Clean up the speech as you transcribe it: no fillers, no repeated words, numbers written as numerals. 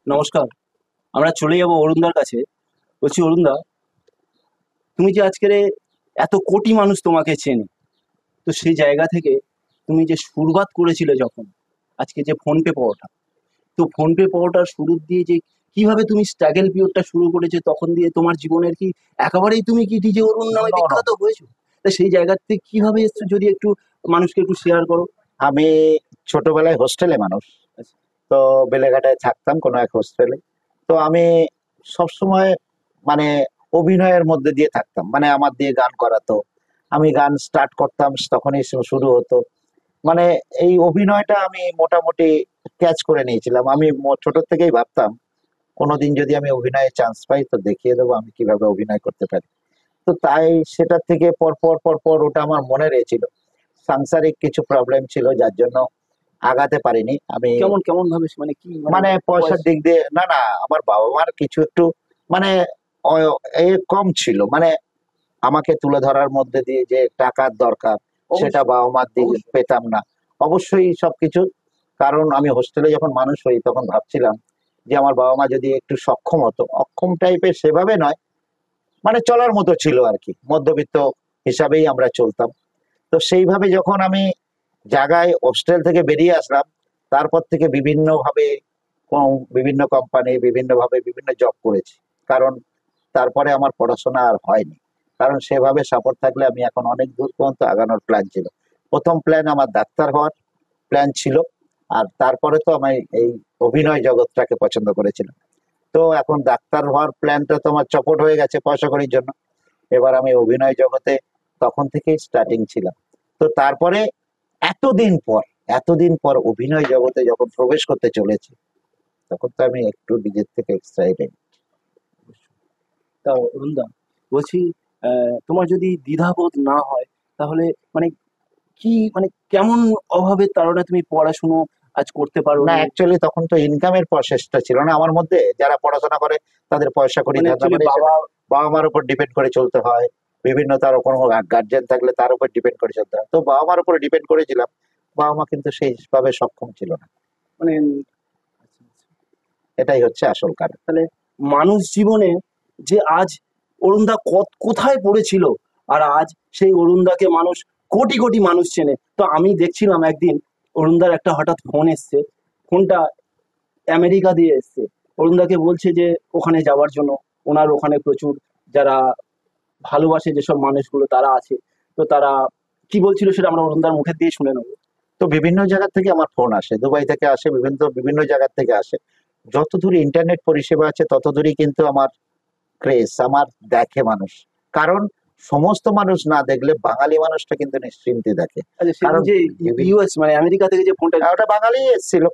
নমস্কার। আমরা চলে যাব অরুণদার কাছে। বলছি অরুণদা, তুমি যে আজকের এত কোটি মানুষ তোমাকে চেনে, তো সেই জায়গা থেকে তুমি যে শুরুয়াত করেছিলে যখন, আজকে যে ফোনপে পাওয়াটা, তো ফোনপে পাওয়াটার শুরু দিয়ে যে কিভাবে তুমি স্ট্রাগল পিরিয়ডটা শুরু করেছে, তখন দিয়ে তোমার জীবনের কি একেবারেই তুমি কি ডিজে অরুণ নামে নো নো বিখ্যাত হয়েছো? তা সেই জায়গা থেকে কিভাবে এসছো যদি একটু মানুষকে একটু শেয়ার করো। আমি ছোটবেলায় হোস্টেলে মানুষ। আচ্ছা। তো বেলেঘাটায় থাকতাম কোনো এক হোস্টেলে। তো আমি সবসময় মানে অভিনয়ের মধ্যে দিয়ে থাকতাম, মানে আমার দিয়ে গান করাতো, আমি গান স্টার্ট করতাম তখনই শুরু হতো। মানে এই অভিনয়টা আমি মোটামুটি ক্যাচ করে নিয়েছিলাম। আমি ছোট থেকেই ভাবতাম কোনোদিন যদি আমি অভিনয়ে চান্স পাই তো দেখিয়ে দেবো আমি কিভাবে অভিনয় করতে পারি। তো তাই সেটা থেকে পর পর ওটা আমার মনে রয়েছিল। সাংসারিক কিছু প্রবলেম ছিল যার জন্য আগাতে পারিনি আমি। কেমন কেমন ভাবে, মানে কি, মানে মানে পয়সার পয়সা? দিক দিয়ে না না, আমার বাবা মার কিছু একটু মানে এ কম ছিল, মানে আমাকে তুলে ধরার মধ্যে দিয়ে যে টাকার দরকার সেটা অবশ্যই, বাবা মার দিকে অবশ্যই। পেতাম না। অবশ্যই সবকিছু, কারণ আমি হোস্টেলে যখন মানুষ হই তখন ভাবছিলাম যে আমার বাবা মা যদি একটু সক্ষম হতো, অক্ষম টাইপের সেভাবে নয়, মানে চলার মতো ছিল আর কি, মধ্যবিত্ত হিসাবেই আমরা চলতাম। তো সেইভাবে যখন আমি জায়গায় হোস্টেল থেকে বেরিয়ে আসলাম, তারপর থেকে বিভিন্নভাবে বিভিন্ন কোম্পানি বিভিন্নভাবে বিভিন্ন জব করেছি। কারণ তারপরে আমার পড়াশোনা আর হয়নি, কারণ সেভাবে সাপোর্ট থাকলে আমি এখন অনেক দূর পর্যন্ত আগানোর প্ল্যান ছিল। প্রথম প্ল্যান আমার ডাক্তার হওয়ার প্ল্যান ছিল, আর তারপরে তো আমি এই অভিনয় জগৎটাকে পছন্দ করেছিলাম। তো এখন ডাক্তার হওয়ার প্ল্যানটা তো আমার চপট হয়ে গেছে পয়সা কড়ির জন্য। এবার আমি অভিনয় জগতে তখন থেকেই স্টার্টিং ছিলাম। তো তারপরে এতদিন পর এতদিন পর অভিনয় জগতে যখন প্রবেশ করতে চলেছি, তখন তো আমি একটু নিজের থেকে এক্সাইটেড। তা অরুণদা, বলছি, তোমার যদি দ্বিধাবোধ না হয়, তাহলে মানে কি, মানে কেমন অভাবের তাড়না তুমি পড়াশুনো আজ করতে না, পারোনি? অ্যাকচুয়ালি তখন তো ইনকামের প্রসেসটা ছিল না আমার মধ্যে। যারা পড়াশোনা করে তাদের পয়সা কড়ি মানে ধান্দা, অ্যাকচুয়ালি মানে সেটা বাবা, বাবা মার উপর ডিপেন্ড করে চলতে হয়। বিভিন্ন তার কোনো গার্জেন থাকলে তার উপর ডিপেন্ড করে চলতে হয়, তো বাবা মার উপর ডিপেন্ড করেছিলাম। বাবা মা কিন্তু সেইভাবে সক্ষম ছিল না। মানে আচ্ছা, আচ্ছা। এটাই হচ্ছে আসল কারণ। তাহলে মানুষ জীবনে যে আজ অরুণদা কোথায় পড়েছিল, আর আজ সেই অরুণদাকে মানুষ কোটি কোটি মানুষ চেনে। তো আমি দেখছিলাম একদিন অরুণদার একটা হঠাৎ ফোন এসছে, ফোনটা আমেরিকা দিয়ে এসছে। অরুণদাকে বলছে যে ওখানে যাওয়ার জন্য, ওনার ওখানে প্রচুর যারা ভালোবাসে যেসব মানুষগুলো তারা আছে। তো তারা কি বলছিল সেটা আমরা অরুণদার মুখের দিয়ে শুনে নেবো। তো বিভিন্ন জায়গা থেকে আমার ফোন আসে, দুবাই থেকে আসে, বিভিন্ন বিভিন্ন জায়গা থেকে আসে। যতদূর ইন্টারনেট পরিষেবা আছে ততদূরই কিন্তু আমার ক্রেজ, আমার দেখে মানুষ। কারণ সমস্ত মানুষ না দেখলে বাঙালি মানুষটা কিন্তু নিশ্চিন্তে দেখে। আচ্ছা, সেদিন কারণ যে বিভিন্ন ইউএস মানে আমেরিকা থেকে যে ফোনটা, ওটা বাঙালি এসেছিল।